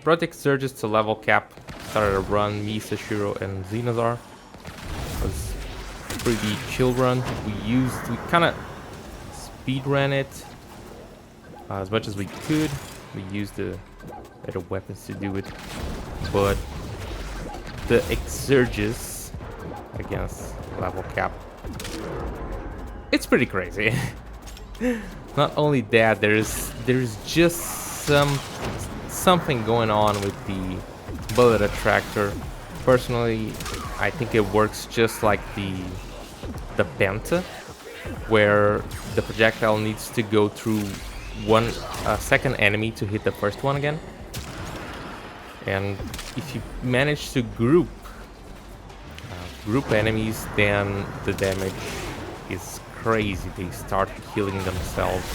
brought Exergis to level cap, started a run, me, Sashiro, and Xenazar. It was a pretty chill run. We kind of speed ran it as much as we could. We used the better weapons to do it, but the Exergis against level cap, it's pretty crazy. Not only that, there's just something going on with the bullet attractor. Personally, I think it works just like the Penta, where the projectile needs to go through one second enemy to hit the first one again. And if you manage to group enemies, then the damage is crazy. They start healing themselves,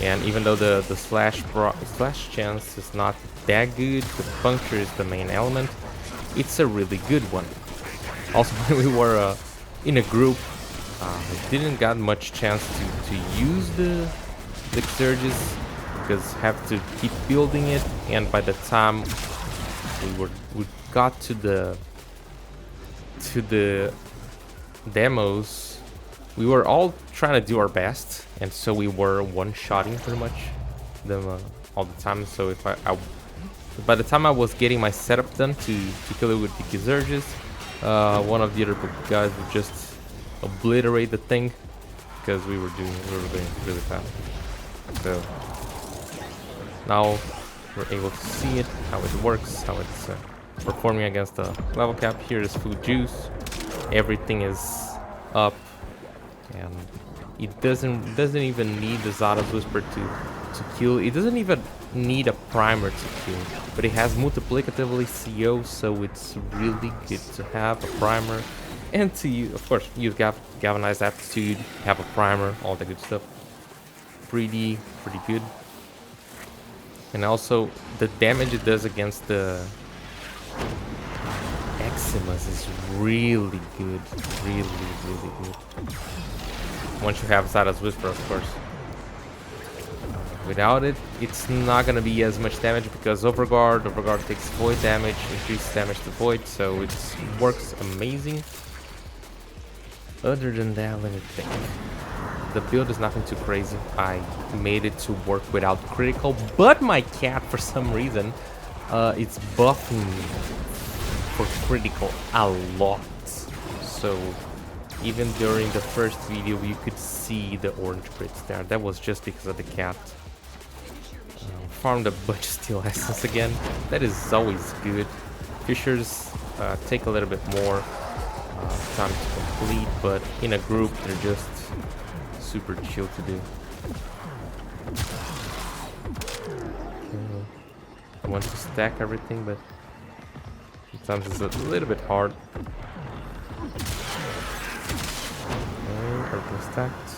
and even though the slash chance is not that good, the puncture is the main element. It's a really good one. Also, when we were in a group, we didn't got much chance to use the Exergis because have to keep building it, and by the time we got to the demos, we were all trying to do our best, and so we were one-shotting pretty much them all the time. So if by the time I was getting my setup done to kill it with the Exergis, one of the other guys would just obliterate the thing because we were doing really fast. So now we're able to see it, how it works, how it's performing against the level cap. Here is food juice. Everything is up, and it doesn't even need the Arthuss Whisper to kill. It doesn't even need a primer to kill, but it has multiplicatively CO, so it's really good to have a primer and to use, of course, use galvanized aptitude, have a primer, all that good stuff. Pretty good. And also the damage it does against the Eximas is really good, really good. Once you have Arthuss Whisper, of course. Without it, it's not gonna be as much damage because Overguard takes void damage, increases damage to void, so it works amazing. Other than that, let me think. The build is nothing too crazy. I made it to work without critical, but my cat, for some reason, it's buffing me for critical a lot. So even during the first video, you could see the orange crits there. That was just because of the cat. Farmed a bunch of steel essence again. That is always good. Fissures take a little bit more time to complete, but in a group, they're just super chill to do. I want to stack everything, but sometimes it's a little bit hard. Okay, everything stacked.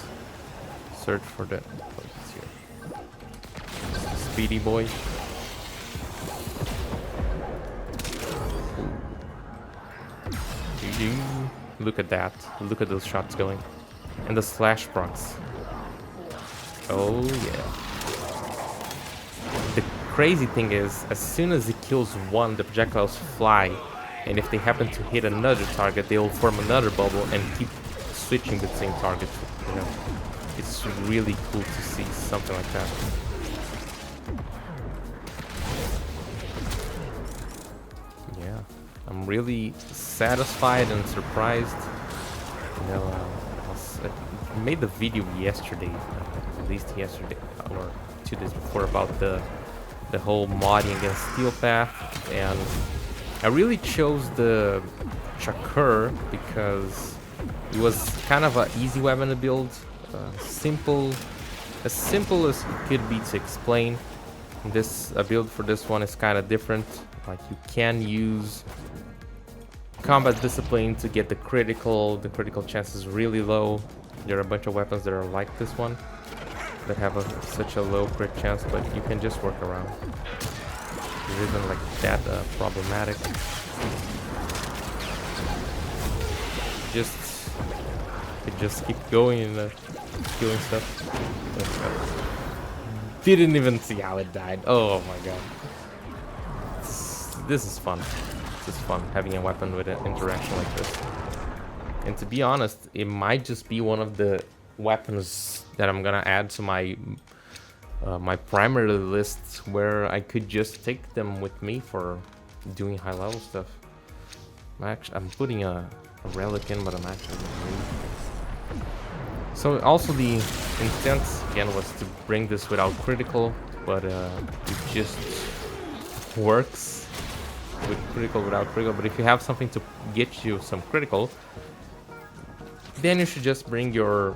Search for the what's here. Speedy boy. Look at that. Look at those shots going. And the slash procs. Oh yeah. The crazy thing is, as soon as he kills one, the projectiles fly, and if they happen to hit another target, they will form another bubble and keep switching between targets. You know, it's really cool to see something like that. Yeah, I'm really satisfied and surprised. You know, I made the video yesterday, released yesterday or 2 days before, about the whole modding against Steel Path, and I really chose the Chakur because it was kind of an easy weapon to build, as simple as it could be to explain. A build for this one is kind of different. Like, you can use combat discipline to get the critical. The critical chance is really low. There are a bunch of weapons that are like this one that have such a low crit chance, but you can just work around. It isn't like that problematic. Just keep going and killing stuff. Didn't even see how it died. Oh my god. this is fun. This is fun having a weapon with an interaction like this. And to be honest, it might just be one of the weapons that I'm gonna add to my my primary list, where I could just take them with me for doing high level stuff. I'm putting a relic in, but I'm actually gonna leave. So also the intent again was to bring this without critical, but it just works with critical without critical. But if you have something to get you some critical, then you should just bring your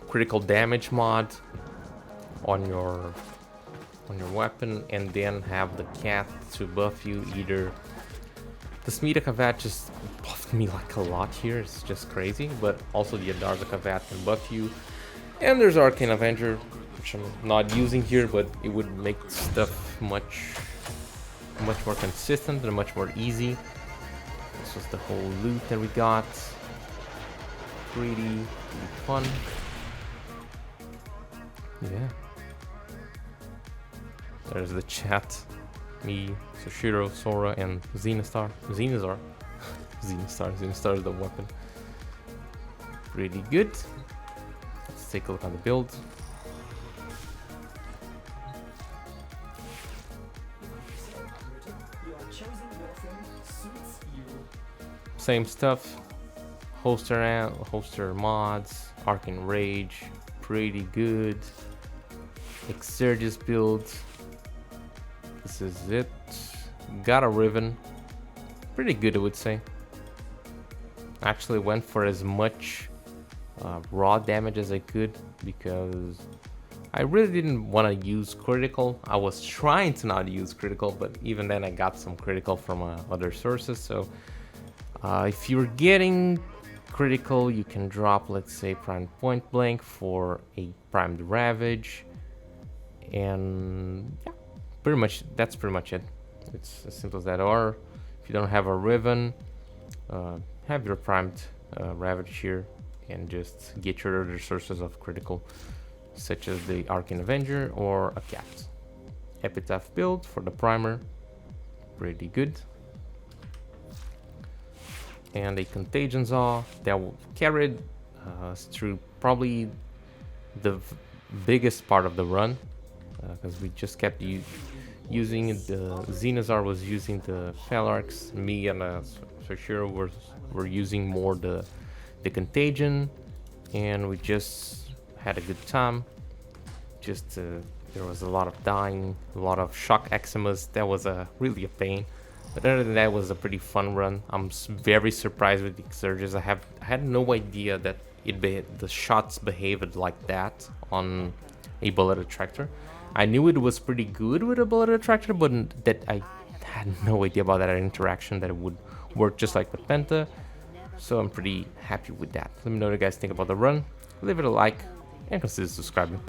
critical damage mod on your weapon, and then have the cat to buff you. Either the Smita Kavat just buffed me like a lot here, it's just crazy, but also the Adarza Kavat can buff you. And there's Arcane Avenger, which I'm not using here, but it would make stuff much more consistent and much more easy. This was the whole loot that we got. Pretty fun. Yeah. There's the chat. Me, Sushiro, Sora, and Xenostar. Xenazar is the weapon. Pretty good. Let's take a look on the build. Same stuff. Holster mods, Arcane Rage, pretty good. Exergis build. This is it. Got a Riven. Pretty good, I would say. Actually went for as much raw damage as I could, because I really didn't want to use critical. I was trying to not use critical, but even then I got some critical from other sources. So if you're getting critical, you can drop, let's say, primed point blank for a primed ravage, and yeah, that's pretty much it. It's as simple as that. Or if you don't have a Riven, have your primed ravage here and just get your other sources of critical, such as the Arcane Avenger or a cat. Epitaph build for the primer, pretty good. And a Contagion Zaw that carried us through probably the biggest part of the run, because we just kept using the Xenazar was using the Phalarx, me and Sushiro were using more the Contagion, and we just had a good time. Just there was a lot of dying, a lot of shock eczemas. That was really a pain. But other than that, it was a pretty fun run. I'm very surprised with the Exergis. I had no idea that the shots behaved like that on a bullet attractor. I knew it was pretty good with a bullet attractor, but that I had no idea about that interaction, that it would work just like the Penta. So I'm pretty happy with that. Let me know what you guys think about the run. Leave it a like and consider subscribing.